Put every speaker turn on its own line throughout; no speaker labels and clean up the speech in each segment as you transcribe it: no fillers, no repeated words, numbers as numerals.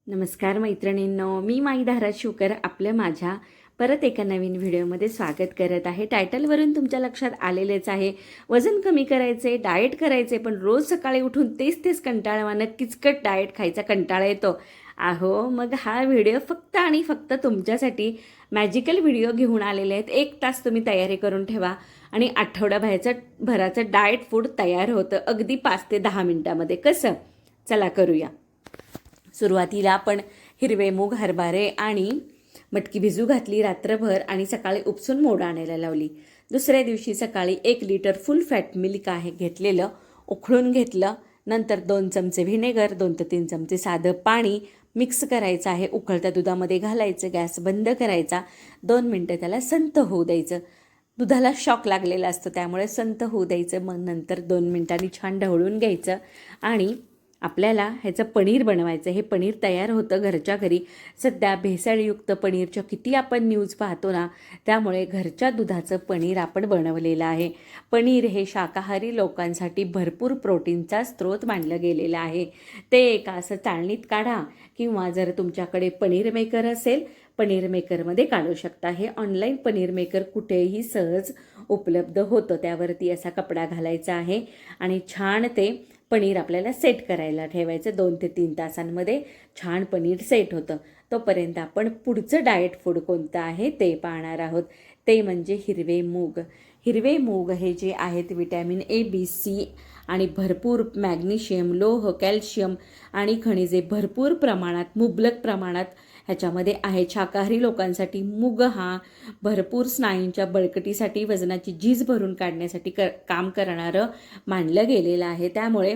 नमस्कार मैत्रिणींनो, मी माई धाराशिवकर आपलं माझ्या परत एका नवीन व्हिडिओमध्ये स्वागत करत आहे. टायटलवरून तुमच्या लक्षात आलेलेच आहे, वजन कमी करायचे, डाएट करायचे, पण रोज सकाळी उठून तेच कंटाळवाणं किचकट डाएट खायचा कंटाळा येतो. अहो, मग हा व्हिडिओ फक्त आणि फक्त तुमच्यासाठी मॅजिकल व्हिडिओ घेऊन आलेले आहेत. 1 तास तुम्ही तयारी करून ठेवा आणि भराचं डाएट फूड तयार होतं अगदी 5 ते 10 मिनटामध्ये. कसं? चला करूया. सुरुवातीला आपण हिरवे मूग, हरभरे आणि मटकी भिजू घातली रात्रभर आणि सकाळी उपसून मोड आणायला लावली. दुसऱ्या दिवशी सकाळी 1 लिटर फुल फॅट मिल्क घेतलेलं, उकळून घेतलं. नंतर 2 चमचे व्हिनेगर, 2 ते 3 चमचे साधं पाणी मिक्स करायचं आहे. उकळत्या दुधामध्ये घालायचं, गॅस बंद करायचा, 2 मिनटं त्याला संत होऊ द्यायचं. दुधाला शॉक लागलेला असतो त्यामुळे संत होऊ द्यायचं. मग नंतर 2 मिनटांनी छान ढवळून घ्यायचं आणि आपल्याला ह्याचं पनीर बनवायचं. हे पनीर तयार होतं घरच्या घरी. सध्या भेसळयुक्त पनीरच्या किती आपण न्यूज पाहतो ना, त्यामुळे घरच्या दुधाचं पनीर आपण बनवलेलं आहे. पनीर हे शाकाहारी लोकांसाठी भरपूर प्रोटीनचा स्रोत मानलं गेलेलं आहे. ते एका असं चाळणीत काढा किंवा जर तुमच्याकडे पनीर मेकर असेल, पनीर मेकरमध्ये काढू शकता. हे ऑनलाईन पनीर मेकर कुठेही सहज उपलब्ध होतं. त्यावरती असा कपडा घालायचा आहे आणि छान ते पनीर आपल्याला सेट करायला ठेवायचं. 2 ते 3 तासांमध्ये छान पनीर सेट होतं. तोपर्यंत आपण पुढचं डाएट फूड कोणतं आहे ते पाहणार आहोत. ते म्हणजे हिरवे मूग. हिरवे मूग हे जे आहेत विटॅमिन ए, बी, सी आणि भरपूर मॅग्नेशियम, लोह, कॅल्शियम आणि खनिजे भरपूर प्रमाणात, मुबलक प्रमाणात ह्याच्यामध्ये आहे. शाकाहारी लोकांसाठी मूग हा भरपूर स्नायूंच्या बळकटीसाठी, वजनाची झीज भरून काढण्यासाठी काम करणारं मानलं गेलेलं आहे. त्यामुळे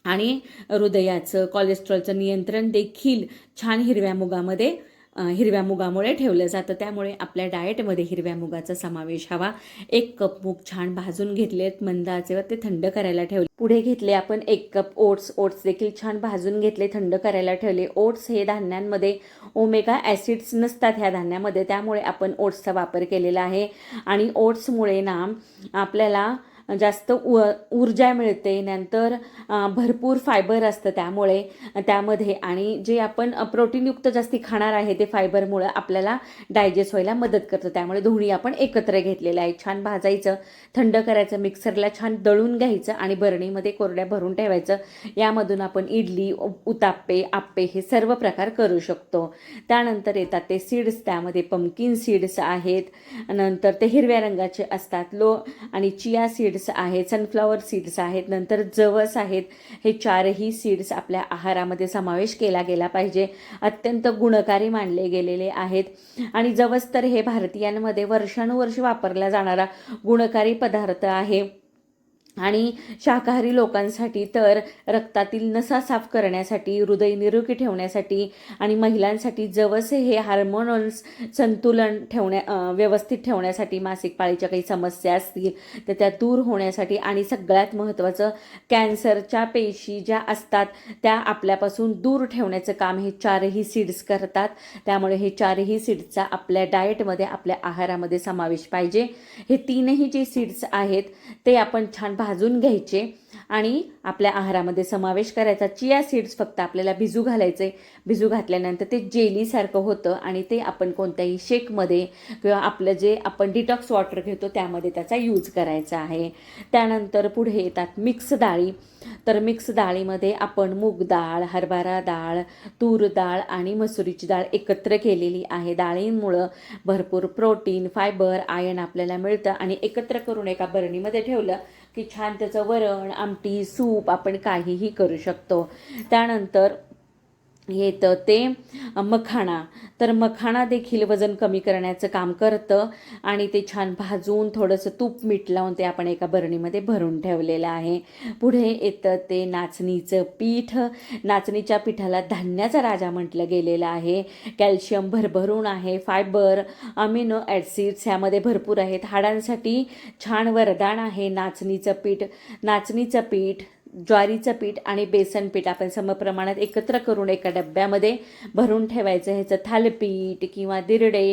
आणि हृदयाचं, कोलेस्ट्रॉलचं नियंत्रण देखील छान हिरव्या मुगामुळे ठेवलं जातं. त्यामुळे आपल्या डाएटमध्ये हिरव्या मुगाचा समावेश हवा. 1 कप मूग छान भाजून घेतलेत, मंद आचेवर ते थंड करायला ठेवले. पुढे घेतले आपण 1 कप ओट्स देखील छान भाजून घेतले, थंड करायला ठेवले. ओट्स हे धान्यांमध्ये ओमेगा ॲसिड्स नसतात ह्या धान्यामध्ये, त्यामुळे आपण ओट्सचा वापर केलेला आहे. आणि ओट्समुळे ना आपल्याला जास्त ऊर्जा मिळते. नंतर भरपूर फायबर असतं त्यामध्ये आणि जे आपण प्रोटीनयुक्त जास्ती खाणार आहे ते फायबरमुळं आपल्याला डायजेस्ट व्हायला मदत करतं. त्यामुळे दोन्ही आपण एकत्र घेतलेलं आहे. छान भाजायचं, थंड करायचं, मिक्सरला छान दळून घ्यायचं आणि बरणीमध्ये कोरड्या भरून ठेवायचं. यामधून आपण इडली, उत्ताप्पे, आप्पे हे सर्व प्रकार करू शकतो. त्यानंतर येतात ते सीड्स. त्यामध्ये पंपकिन सीड्स आहेत, नंतर ते हिरव्या रंगाचे असतात, आणि चिया सीड्स आहेत, सनफ्लॉवर सीड्स आहेत, नंतर जवस आहेत. हे 4ही सीड्स आपल्या आहारामध्ये समावेश केला गेला पाहिजे. अत्यंत गुणकारी मानले गेलेले आहेत. आणि जवस तर हे भारतीयांमध्ये वर्षानुवर्ष वापरला जाणारा गुणकारी पदार्थ आहे. आणि शाकाहारी लोकांसाठी तर रक्तातील नसा साफ करण्यासाठी, हृदय निरोगी ठेवण्यासाठी आणि महिलांसाठी जवस हे हार्मोनल्स संतुलन व्यवस्थित ठेवण्यासाठी, मासिक पाळीच्या काही समस्या असतील तर त्या दूर होण्यासाठी आणि सगळ्यात महत्त्वाचं कॅन्सरच्या पेशी ज्या असतात त्या आपल्यापासून दूर ठेवण्याचं काम हे 4ही सीड्स करतात. त्यामुळे हे 4ही सीड्सचा आपल्या डाएटमध्ये, आपल्या आहारामध्ये समावेश पाहिजे. हे 3ही जे सीड्स आहेत ते आपण छान भाजून घ्यायचे आणि आपल्या आहारामध्ये समावेश करायचा. चिया सीड्स फक्त आपल्याला भिजू घालायचे. भिजू घातल्यानंतर ते जेलीसारखं होतं आणि ते आपण कोणत्याही शेकमध्ये किंवा आपलं जे आपण डिटॉक्स वॉटर घेतो त्यामध्ये त्याचा यूज करायचा आहे. त्यानंतर पुढे येतात मिक्स डाळी. तर मिक्स डाळीमध्ये आपण मूग डाळ, हरभरा डाळ, तूर डाळ आणि मसुरीची डाळ एकत्र केलेली आहे. डाळींमुळं भरपूर प्रोटीन, फायबर, आयर्न आपल्याला मिळतं आणि एकत्र करून एका बरणीमध्ये ठेवलं की छान त्याचं वरण, आमटी, सूप आपण काहीही करू शकतो. त्यानंतर येतं ते मखाणा. तर मखाणा देखील वजन कमी करण्याचं काम करतं आणि ते छान भाजून थोडंसं तूप मीठ लावून ते आपण एका बरणीमध्ये भरून ठेवलेलं आहे. पुढे येतं ते नाचणीचं पीठ. नाचणीच्या पिठाला धान्याचा राजा म्हटलं गेलेलं आहे. कॅल्शियम भरभरून आहे, फायबर, अमिनो ॲसिड्स ह्यामध्ये भरपूर आहेत. हाडांसाठी छान वरदान आहे नाचणीचं पीठ. ज्वारीचं पीठ आणि बेसन पीठ आपण समप्रमाणात एकत्र करून एका डब्यामध्ये भरून ठेवायचं. ह्याचं थालीपीठ किंवा दिरडे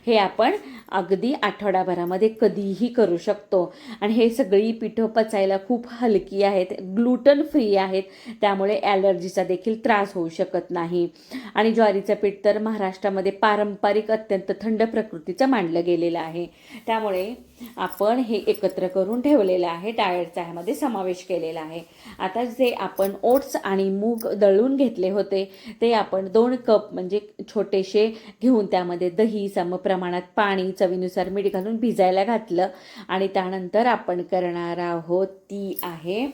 हे आपण अगदी आठवडाभरामध्ये कधीही करू शकतो. आणि हे सगळी पिठं पचायला खूप हलकी आहेत, ग्लुटन फ्री आहेत, त्यामुळे ॲलर्जीचा देखील त्रास होऊ शकत नाही. आणि ज्वारीचं पीठ तर महाराष्ट्रामध्ये पारंपरिक अत्यंत थंड प्रकृतीचं मानलं गेलेलं आहे, त्यामुळे आपण हे एकत्र करून ठेवलेलं आहे, डाएटचा ह्यामध्ये समावेश केलेला आहे. आता जे आपण ओट्स आणि मूग दळून घेतले होते ते आपण 2 कप म्हणजे छोटेसे घेऊन त्यामध्ये दही, समप्रमाणात पाणी, चवीनुसार मीठ घालून भिजायला घातलं. आणि त्यानंतर आपण करणार आहोत ती आहे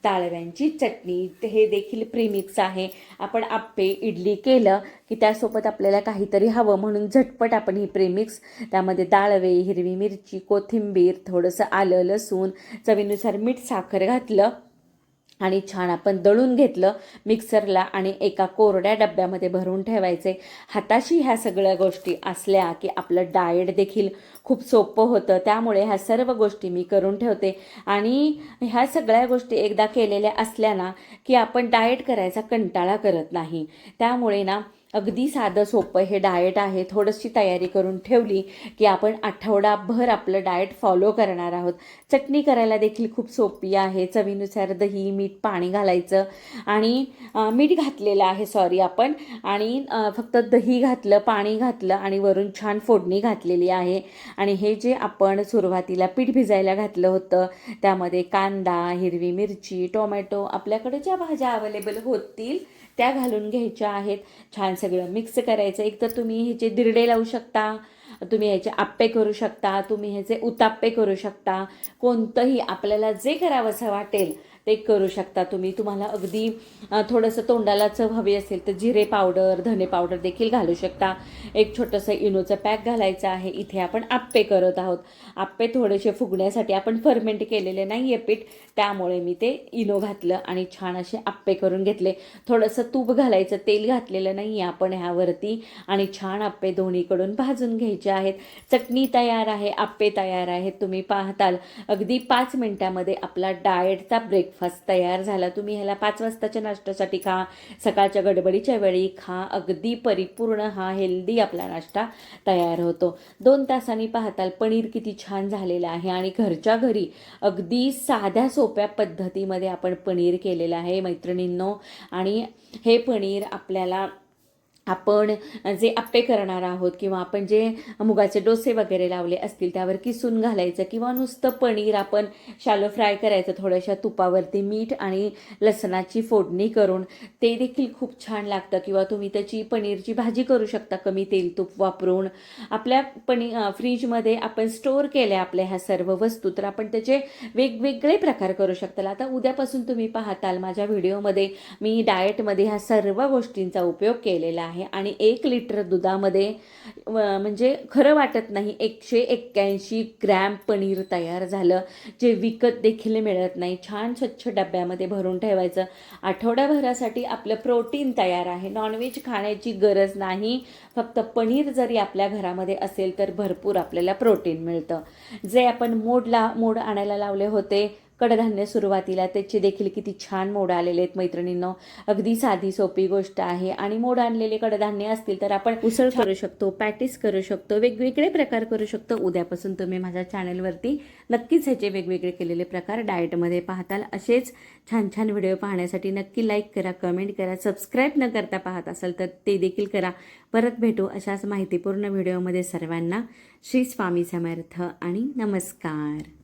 डाळव्यांची चटणी. हे देखील प्रीमिक्स आहे. आपण आप्पे, इडली केलं की त्यासोबत आपल्याला काहीतरी हवं म्हणून झटपट आपण ही प्रीमिक्स त्यामध्ये डाळवे, हिरवी मिरची, कोथिंबीर, थोडंसं आलं, लसूण, चवीनुसार मीठ, साखर घातलं आणि छान आपण दळून घेतलं मिक्सरला आणि एका कोरड्या डब्यामध्ये भरून ठेवायचे. हाताशी ह्या सगळ्या गोष्टी असल्या की आपलं डाएट देखील खूप सोपं होतं, त्यामुळे ह्या सर्व गोष्टी मी करून ठेवते. आणि ह्या सगळ्या गोष्टी एकदा केलेल्या असल्या ना की आपण डाएट करायचा कंटाळा करत नाही. त्यामुळे ना अगदी साधं सोपं हे डाएट आहे. थोडीशी तयारी करून ठेवली की आपण आठवडाभर आपलं डाएट फॉलो करणार आहोत. चटणी करायला देखील खूप सोपी आहे. चवीनुसार दही, मीठ, पाणी घालायचं आणि मीठ घातलेलं आहे आपण, आणि फक्त दही घातलं, पाणी घातलं आणि वरून छान फोडणी घातलेली आहे. आणि हे जे आपण सुरुवातीला पीठ भिजायला घातलं होतं त्यामध्ये कांदा, हिरवी मिरची, टोमॅटो, आपल्याकडे ज्या भाज्या अवेलेबल होतील त्या घालून घ्यायच्या आहेत. छान सगळं मिक्स करायचं. एक तर तुम्ही ह्याचे दिरडे लावू शकता, तुम्ही ह्याचे आप्पे करू शकता, तुम्ही ह्याचे उताप्पे करू शकता, कोणतंही आपल्याला जे करावंसं वाटेल ते करू शकता तुम्ही. तुम्हाला अगदी थोडंसं तोंडाला चव हवी असेल तर जिरे पावडर, धने पावडर देखील घालू शकता. एक छोटंसं इनोचं पॅक घालायचं आहे. इथे आपण आप्पे करत आहोत. आप्पे थोडेसे फुगण्यासाठी आपण फर्मेंट केलेले नाही आहे पीठ, त्यामुळे मी ते इनो घातलं आणि छान असे आप्पे करून घेतले. थोडंसं तूप घालायचं, तेल घातलेलं नाही आहे आपण ह्यावरती. आणि छान आप्पे दोन्हीकडून भाजून घ्यायचे आहेत. चटणी तयार आहे, आप्पे तयार आहेत. तुम्ही पाहताल अगदी 5 मिनिटामध्ये आपला डाएटचा ब्रेकफास्ट तयार झाला. तुम्ही ह्याला 5 वाजताच्या नाश्त्यासाठी खा, सकाळच्या गडबडीच्या वेळी खा. अगदी परिपूर्ण हा हेल्दी आपला नाश्ता तयार होतो. 2 तासांनी पाहताल पनीर किती छान झालेलं आहे. आणि घरच्या घरी अगदी साध्या सोप्या पद्धतीमध्ये आपण पनीर केलेलं आहे मैत्रिणींनो. आणि हे पनीर आपल्याला आपण जे आप्पे करणार आहोत किंवा आपण जे मुगाचे डोसे वगैरे लावले असतील त्यावर किसून घालायचं, किंवा नुसतं पनीर आपण शॅलो फ्राय करायचं थोड्याशा तुपावरती मीठ आणि लसणाची फोडणी करून, ते देखील खूप छान लागतं. किंवा तुम्ही त्याची पनीरची भाजी करू शकता कमी तेल तूप वापरून. आपल्या फ्रीजमध्ये आपण स्टोअर केल्या आपल्या ह्या सर्व वस्तू, तर आपण त्याचे वेगवेगळे प्रकार करू शकता. आता उद्यापासून तुम्ही पाहताल माझ्या व्हिडिओमध्ये मी डाएटमध्ये ह्या सर्व गोष्टींचा उपयोग केलेला आहे. आणि 1 लिटर दुधामध्ये म्हणजे खरं वाटत नाही 181 ग्रॅम पनीर तयार झालं, जे विकत देखील मिळत नाही. छान स्वच्छ डब्यामध्ये भरून ठेवायचं. आठवड्याभरासाठी आपलं प्रोटीन तयार आहे. नॉनव्हेज खाण्याची गरज नाही, फक्त पनीर जरी आपल्या घरामध्ये असेल तर भरपूर आपल्याला प्रोटीन मिळतं. जे आपण मोड आणायला लावले होते कडधान्य सुरुवातीला, त्याचे देखील किती छान मोड आलेले आहेत मैत्रिणींनो. अगदी साधी सोपी गोष्ट आहे. आणि मोड आणलेले कडधान्य असतील तर आपण उसळ करू शकतो, पॅटीस करू शकतो, वेगवेगळे प्रकार करू शकतो. उद्यापासून तुम्ही माझ्या चॅनलवरती नक्कीच ह्याचे वेगवेगळे केलेले प्रकार डाएटमध्ये पाहताल. असेच छान छान व्हिडिओ पाहण्यासाठी नक्की लाईक करा, कमेंट करा. सबस्क्राईब न करता पाहत असाल तर ते देखील करा. परत भेटू अशाच माहितीपूर्ण व्हिडिओमध्ये. सर्वांना श्री स्वामी समर्थ आणि नमस्कार.